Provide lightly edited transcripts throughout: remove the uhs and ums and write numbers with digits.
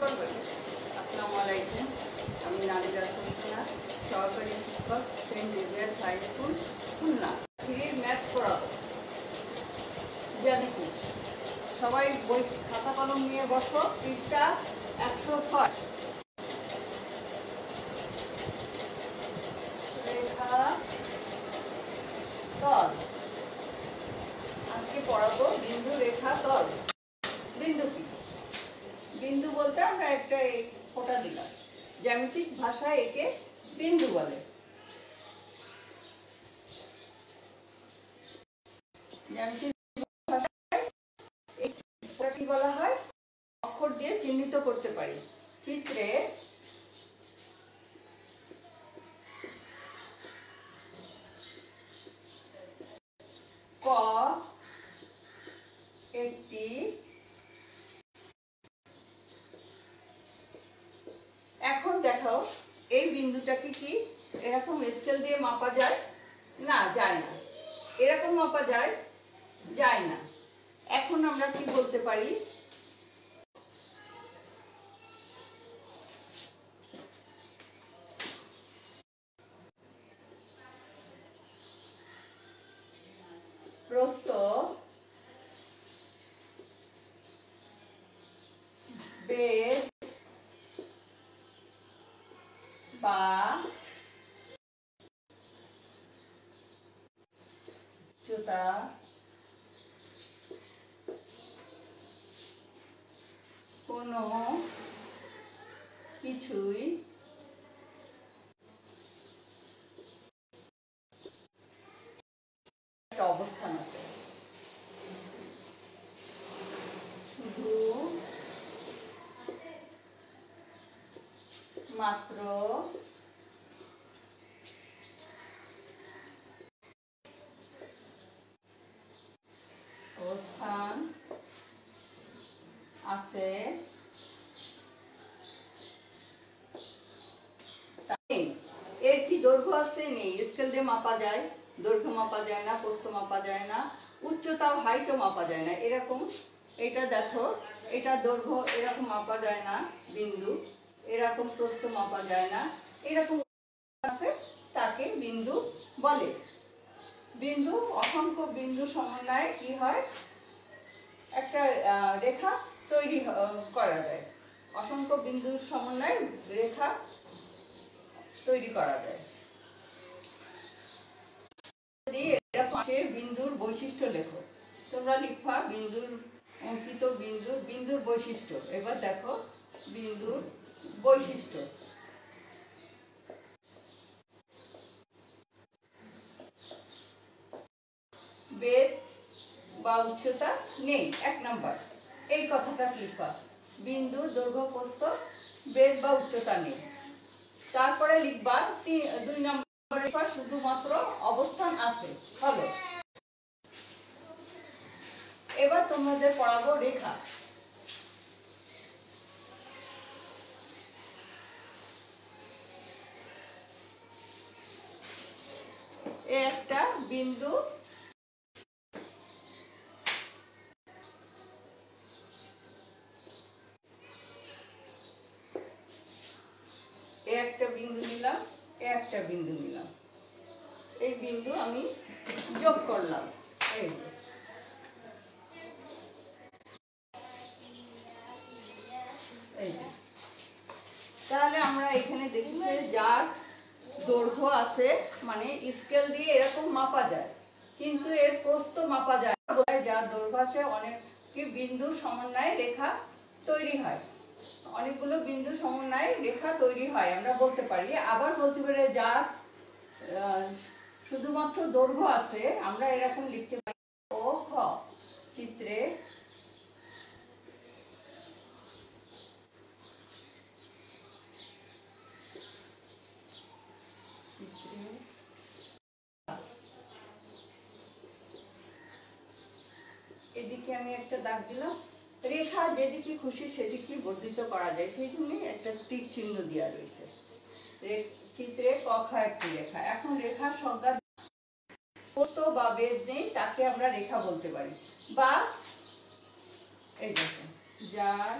আসসালামু আলাইকুম। আমি নাদিরা সুলতানা, সহকারী শিক্ষক, Saint Xavier's High School, Khulna. থ্রির ম্যাথ পড়াবো। জ্যামিতি। সবাই বই খাতা কলম নিয়ে বসো। পৃষ্ঠা 106। রেখা তল। আজকে পড়াবো বিন্দু, রেখা, তল। বিন্দু কি? বিন্দু বলতে আমরা একটা ফোঁটা দিলাম। জ্যামিতিক ভাষায় একে বিন্দু বলে। জ্যামিতিক ভাষায় এই ফোঁটাটি বলা হয়, অক্ষর দিয়ে চিহ্নিত করতে পারি। চিত্রে ক একটি, এখন দেখাও এই বিন্দুটাকে কি এরকম স্কেল দিয়ে মাপা যায়? না, যায় না। এরকম মাপা যায়? যায় না। এখন আমরা কি বলতে পারি? প্রস্থ বেদ বা উচ্চতা কোনো কিছুই একটা অবস্থান আছে, শুধু মাত্র অবস্থান আছে, এর কি দৈর্ঘ্য আছে? নেই। স্কেল দিয়ে মাপা যায়, দৈর্ঘ্য মাপা যায় না, প্রস্থ মাপা যায় না, উচ্চতাও হাইটও মাপা যায় না। এরকম এটা দেখো, এটা দৈর্ঘ্য এরকম মাপা যায় না, বিন্দু এরকম, প্রস্থ মাপা যায় না, এরকম আছে, তাকে বিন্দু বলে। বিন্দু, অসংখ্য বিন্দু সমন্বয়ে কি হয়? একটা রেখা তৈরি করা যায়। অসংখ্য বিন্দুর সমন্বয়ে রেখা তৈরি করা যায়। বিন্দুর বৈশিষ্ট্য লেখো। তোমরা লিখবা বিন্দুর, অঙ্কিত বিন্দুর, বিন্দুর বৈশিষ্ট্য। এবার দেখো বিন্দুর বৈশিষ্ট্য। বেদ বা উচ্চতা নেই, 1 নাম্বার। এই কথাটা লিখবা, বিন্দুর দৈর্ঘ্য প্রস্থ বেদ বা উচ্চতা নেই। তারপরে লিখবা 2 নাম্বার, শুধুমাত্র অবস্থান আছে। হলো। এবার তোমাদের পড়াবো রেখা। একটা বিন্দু, একটা বিন্দু নিলাম, একটা বিন্দু নিলাম। এই বিন্দু আমি যোগ করলাম। এই তাহলে আমরা এখানে দেখি যে যার দৈর্ঘ্য আছে, মানে স্কেল দিয়ে এরকম মাপা যায়, কিন্তু এর প্রস্থ মাপা যায়। যার দৈর্ঘ্য আছে, অনেক বিন্দু সমন্বয়ে রেখা তৈরি হয়, অনেকগুলো বিন্দু সমন্বয়ে রেখা তৈরি হয়, আমরা বলতে পারি। আবার বলতে পারি যার শুধুমাত্র দৈর্ঘ্য আছে, আমরা এরকম লিখতে পারি ও খ। চিত্রে এদিকে আমি একটা দাগ দিলাম। রেখা যেদিকে খুশি সেদিকে বর্ধিত করা যায়, সেই জন্যই একটা তীর চিহ্ন দেওয়া রয়েছে। চিত্রে ক একটি রেখা। এখন রেখার সংজ্ঞা, প্রস্থ বা বেদ নেই, তাকে আমরা রেখা বলতে পারি। বা এই দেখুন, যার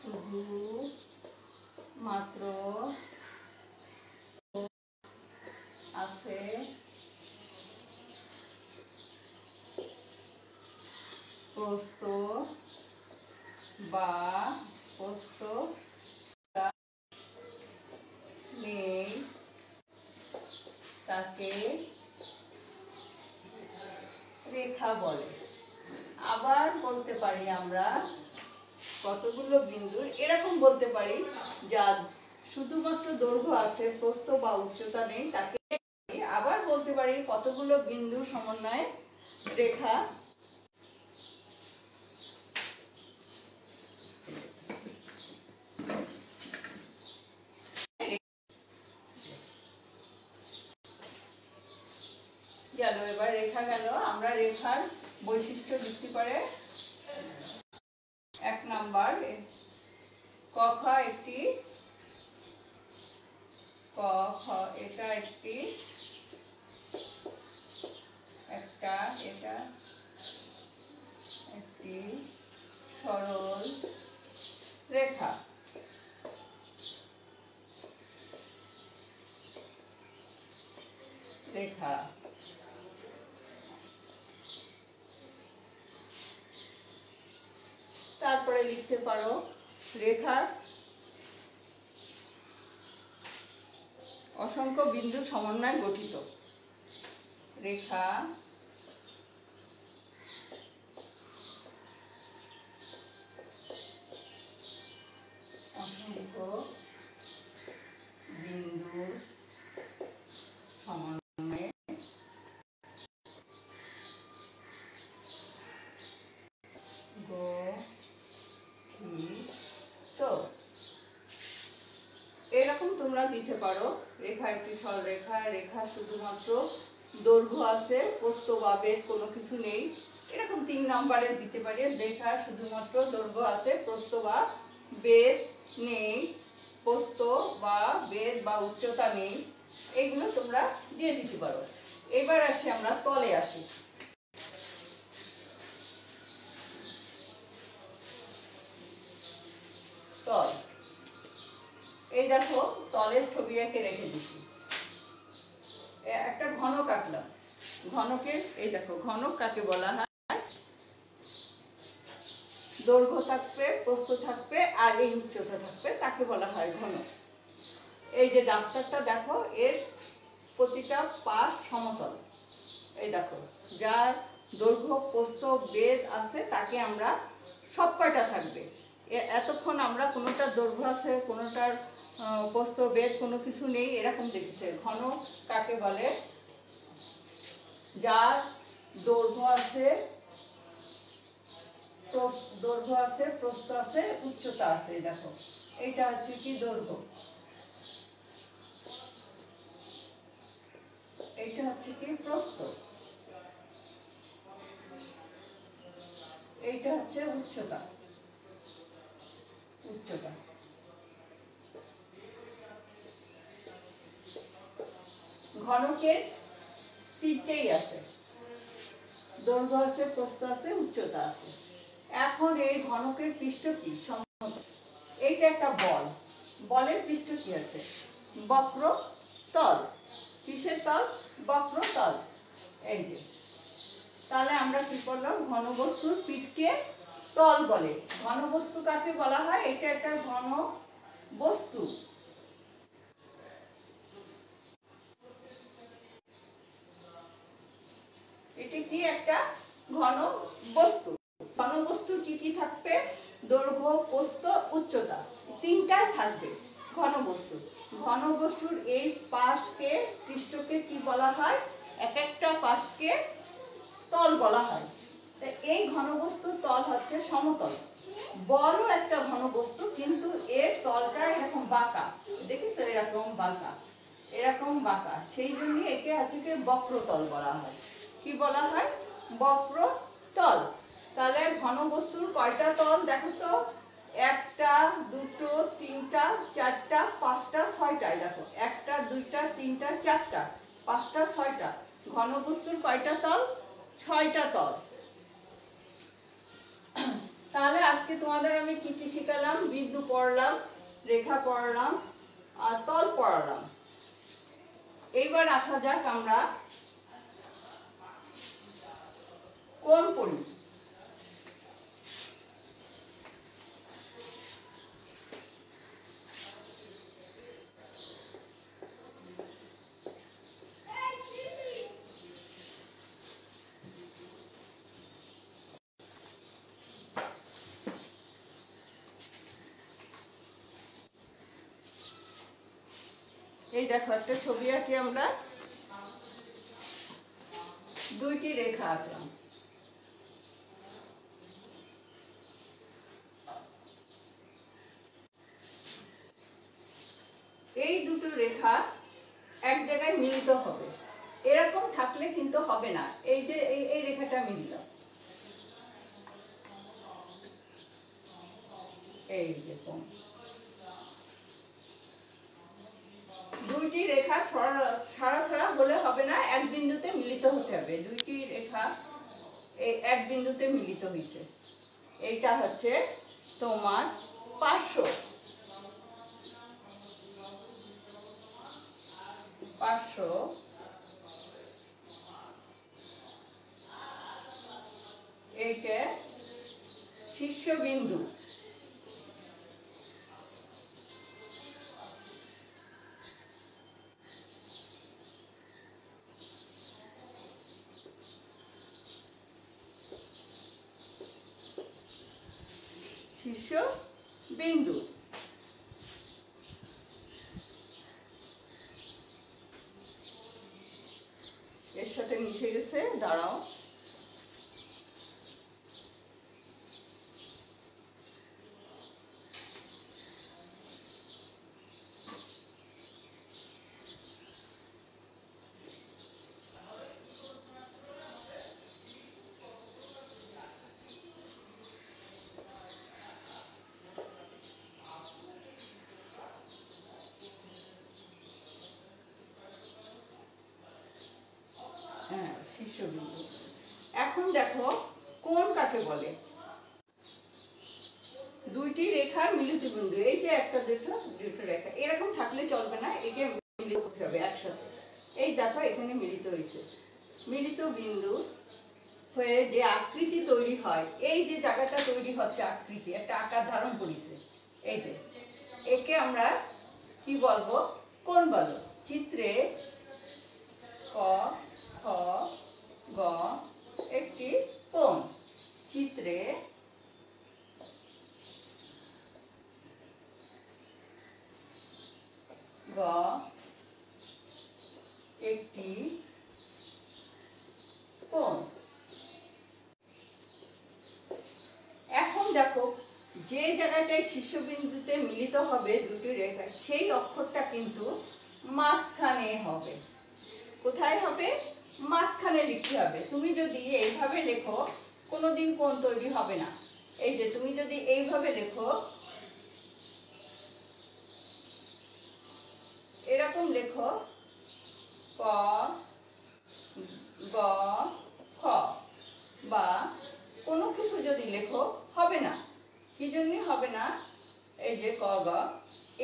শুধু মাত্র আছে প্রস্থ বা প্রস্থ নেই তাকে রেখা বলে। আবার বলতে পারি আমরা কতগুলো বিন্দুর এরকম বলতে পারি যা শুধুমাত্র দৈর্ঘ্য আছে প্রস্থ বা উচ্চতা নেই তাকে। আবার বলতে পারি কতগুলো বিন্দু সমন্বয়ে রেখা গেল। এবার রেখা গেল। আমরা রেখার বৈশিষ্ট্য লিখতে পারে 1 নাম্বার ক খ একটি এটা একটি সরল রেখা। তারপরে লিখতে পারো রেখার অসংখ্য বিন্দুর সমন্বয়ে গঠিত। রেখা অসংখ্য বিন্দুর সমন্বয়ে গঠিত। এরকম তোমরা দিতে পারো রেখা একটি সরল রেখা। রেখা শুধুমাত্র দৈর্ঘ্য আছে প্রস্থ বা বেধ কোনো কিছু নেই। এরকম 3 নম্বরে দিতে পারি রেখা শুধুমাত্র দৈর্ঘ্য আছে প্রস্থ বা বেধ নেই, প্রস্থ বা বেধ বা উচ্চতা নেই। এগুলো তোমরা দিয়ে দিতে পারো। এবার আসি আমরা তলে আসি। তল, এই দেখো তলের ছবি এঁকে রেখে দিচ্ছি। একটা ঘনক আঁকলাম। ঘনকের এই দেখো ঘনক কাকে বলা হয়? দৈর্ঘ্য থাকবে, প্রস্থ থাকবে আর এই উচ্চতা থাকবে, তাকে বলা হয় ঘনক। এই যে ডাস্টারটা দেখো এর প্রতিটা পাশ সমতল। এই দেখো যার দৈর্ঘ্য প্রস্থ বেধ আছে তাকে আমরা সব কয়টা থাকবে এতক্ষণ আমরা কোনোটার দৈর্ঘ্য আছে কোনোটার প্রস্থ বেধ কোনো কিছু নেই এরকম দেখছে। ঘনক কাকে বলে? যার দৈর্ঘ্য আছে প্রস্থ আছে উচ্চতা আছে। দেখো এটা হচ্ছে কি দৈর্ঘ্য, এইটা হচ্ছে কি প্রস্থ, এইটা হচ্ছে উচ্চতা। ঘনকের 3টেই আছে, দৈর্ঘ্য আছে প্রস্থ আছে উচ্চতা আছে। এখন এই ঘনকের পৃষ্ঠ কি? সমতল। এইটা একটা বল, বলের পৃষ্ঠ কি আছে? বক্র তল। কিসের তল? বক্র তল। এই যে তাহলে আমরা কি করলাম? ঘনবস্তুর পিঠকে তল বলে। ঘনবস্তু কাকে বলা হয়? এটা একটা ঘন বস্তু। এটা কি? একটা ঘন বস্তু। ঘনবস্তুর কি কি থাকবে? দৈর্ঘ্য প্রস্থ উচ্চতা, 3টাই থাকবে ঘনবস্তুর। ঘনবস্তুর এই পাশকে পৃষ্ঠকে কি বলা হয়? এক একটা পাশকে তল বলা হয়। এই ঘনবস্তুর তল হচ্ছে সমতল। বলও একটা ঘনবস্তু কিন্তু এর তলটা এরকম বাঁকা, দেখিছো? এরকম বাঁকা, সেই জন্য একে হচ্ছে বক্রতল বলা হয়। কি বলা হয়? বক্রতল। তাহলে ঘনবস্তুর কয়টা তল দেখো তো? 1টা 2টো 3টা 4টা 5টা 6টা। দেখো 1টা 2টা 3টা 4টা 5টা 6টা। ঘনবস্তুর কয়টা তল? 6টা তল। তাহলে আজকে আজকে তোমাদের আমি কি কি শিখালাম? বিন্দু পড়লাম, রেখা পড়লাম আর তল পড়ালাম। এইবার আসা যাক আমরা কোণ পড়ি। এই দেখো একটা ছবি আঁকি আমরা, দুইটি রেখা আঁকলাম। এই দুটো রেখা এক জায়গায় মিলিত হবে, এরকম থাকলে কিন্তু হবে না। এই যে এই রেখাটা মিলল, এই যে কোণ। দুইটি রেখা সরাসরি হলে হবে না, এক বিন্দুতে মিলিত হতে হবে। দুইটি রেখা এই এক বিন্দুতে মিলিত হয়েছে, এইটা হচ্ছে তোমার পার্শ্ব। পার্শ্ব এইটা শীর্ষবিন্দু। শীর্ষবিন্দু এর সাথে মিশে গেছে, দাঁড়াও। হ্যাঁ, শীর্ষবিন্দু। এখন দেখো কোণ কাকে বলে? দুইটি রেখার মিলিত বিন্দু। এই যে একটা দুটো রেখা এরকম থাকলে চলবে না, একে মিলিত করতে হবে একসাথে। এই দেখো এখানে মিলিত হয়েছে। মিলিত বিন্দু হয়ে যে আকৃতি তৈরি হয়, এই যে জায়গাটা তৈরি হচ্ছে আকৃতি, একটা আকার ধারণ করেছে, এই যে একে আমরা কি বলবো? কোণ বলবো। চিত্রে ক খ গ একটি কোণ। চিত্রে গ একটি কোণ। এখন দেখো যে জায়গাটায় শীর্ষবিন্দুতে মিলিত হবে দুটি রেখা, সেই অক্ষরটা কিন্তু মাঝখানে হবে। কোথায় হবে? মাঝখানে লিখতে হবে। তুমি যদি এইভাবে লেখো কোনোদিন কোণ তৈরি হবে না। এই যে তুমি যদি এইভাবে লেখো, এরকম লেখো ক গ খ বা কোনো কিছু যদি লেখো, হবে না। কি জন্য হবে না? এই যে ক গ,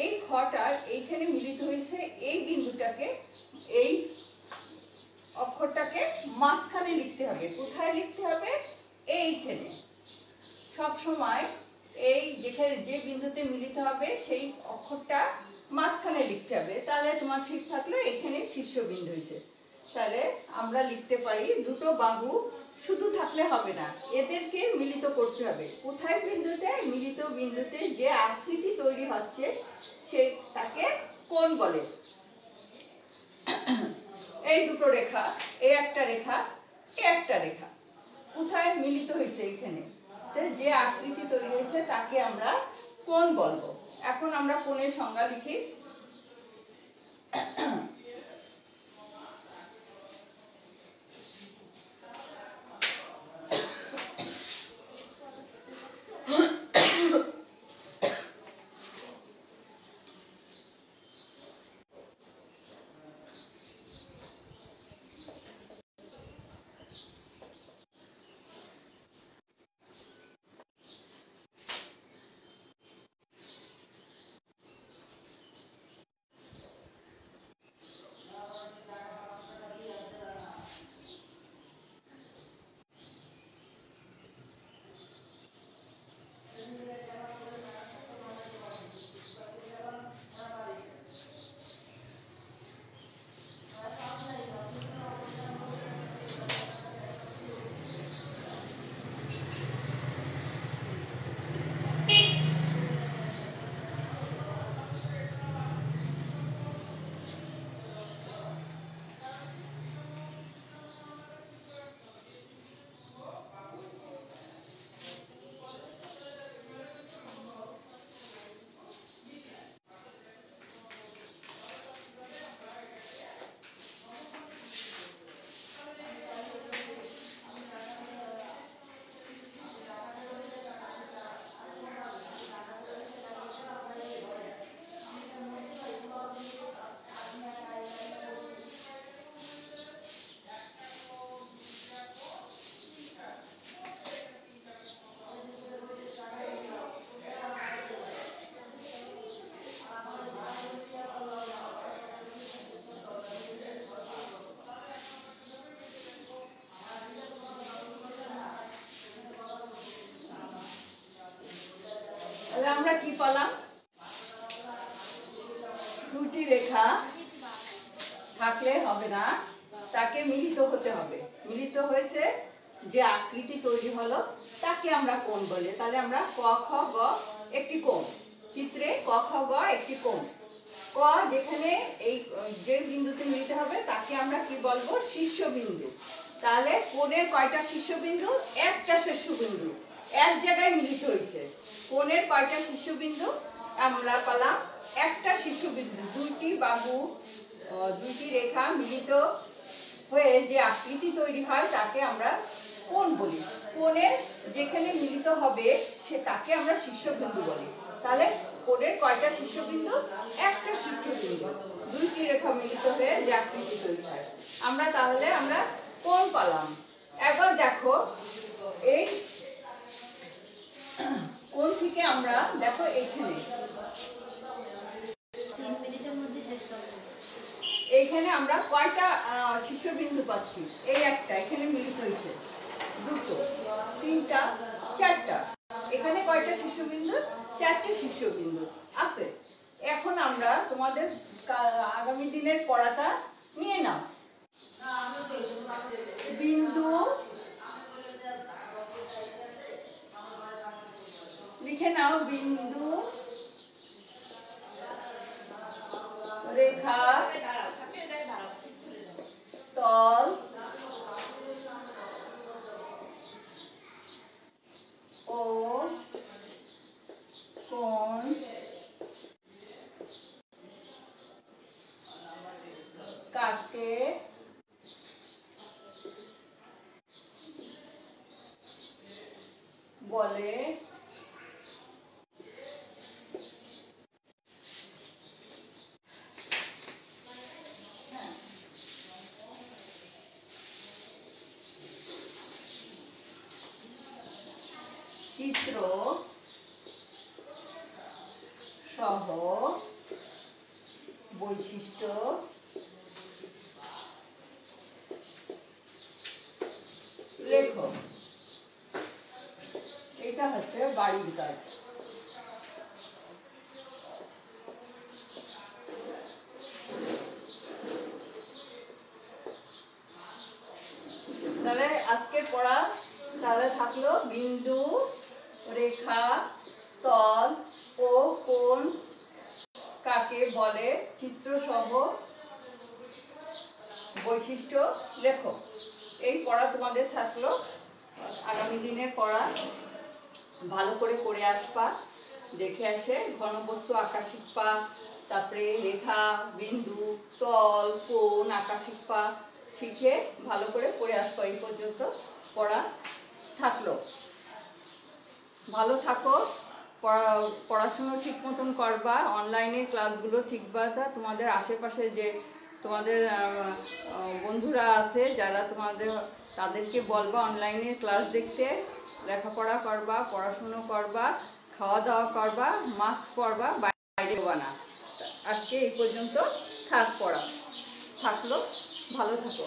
এই খটার এইখানে মিলিত হয়েছে, এই বিন্দুটাকে, এই অক্ষরটাকে মাঝখানে লিখতে হবে। কোথায় লিখতে হবে? এইখানে। সব সময় এই যেখানে যে বিন্দুতে মিলিত হবে সেই অক্ষরটা মাঝখানে লিখতে হবে। তাহলে তোমার ঠিক থাকলো এখানে শীর্ষবিন্দু হয়েছে। তাহলে আমরা লিখতে পারি দুটো বাহু শুধু থাকলে হবে না, এদেরকে মিলিত করতে হবে। কোথায়? বিন্দুতে। মিলিত বিন্দুতে যে আকৃতি তৈরি হচ্ছে সে তাকে কোণ বলে। এই দুটো রেখা, এই একটা রেখা, এই একটা রেখা কোথায় মিলিত হয়েছে? এখানে। যে আকৃতি তৈরি হয়েছে তাকে আমরা কোণ বলবো। এখন আমরা কোণের সংজ্ঞা লিখি। তাহলে আমরা কি পেলাম? দুটি রেখা থাকলে হবে না, তাকে মিলিত হতে হবে। মিলিত হয়েছে যে আকৃতি তৈরি হলো তাকে আমরা কোণ বলি। তাহলে আমরা ক খ গ একটি কোণ, চিত্রে ক খ গ একটি কোণ। ক যেখানে এই যে বিন্দুতে মিলিত হবে তাকে আমরা কি বলবো? শীর্ষবিন্দু। তাহলে কোণের কয়টা শীর্ষবিন্দু? একটা শীর্ষবিন্দু, এক জায়গায় মিলিত হয়েছে। কোণের কয়টা শীর্ষবিন্দু? আমরা পেলাম একটা শীর্ষবিন্দু। দুইটি বাহু, দুইটি রেখা মিলিত হয়ে যে আকৃতি তৈরি হয় তাকে আমরা কোণ বলি। কোণের যেখানে মিলিত হবে সে তাকে আমরা শীর্ষবিন্দু বলি। তাহলে কোণের কয়টা শীর্ষবিন্দু? একটা শীর্ষবিন্দু। দুইটি রেখা মিলিত হয়ে যে আকৃতি তৈরি হয়। তাহলে আমরা কোণ পেলাম। এবার দেখো এই কোণ থেকে আমরা দেখো এইখানে আমরা কয়টা শীর্ষবিন্দু পাচ্ছি? এই একটা, এখানে মিলিত হয়েছে দুটো, তিনটা, চারটা। এখানে কয়টা শীর্ষবিন্দু? চারটে শীর্ষবিন্দু আছে। এখন আমরা তোমাদের আগামী দিনের পড়াটা নিয়ে নাও। বিন্দু লিখে নাও, বিন্দু, রেখা, তল, ও কোণ কাকে বলে? চিত্র সহ বৈশিষ্ট্য লেখো। এটা হচ্ছে বাড়ির কাজ। তাহলে আজকের পড়া তাহলে থাকলো বিন্দু, রেখা, তল ও কোণ কাকে বলে, চিত্র সহ বৈশিষ্ট্য লেখো। এই পড়া তোমাদের থাকলো। আগামী দিনের পড়া ভালো করে করে আসবা, দেখে আসে ঘনবস্তু আঁকা শিখবা, তারপরে রেখা, বিন্দু, তল, কোণ আঁকা শিখবা, শিখে ভালো করে পড়ে আসবা। এই পর্যন্ত পড়া থাকলো। ভালো থাকো, পড়াশুনো ঠিক মতন করবা, অনলাইনের ক্লাসগুলো ঠিকভাবে তোমাদের আশেপাশে যে তোমাদের বন্ধুরা আছে যারা তাদেরকে বলবা অনলাইনের ক্লাস দেখতে, লেখাপড়া করবা, পড়াশুনো করবা, খাওয়া দাওয়া করবা, মাস্ক পরবা, বাইরে যাবা না। আজকে এই পর্যন্ত পড়া থাকলো। ভালো থাকো।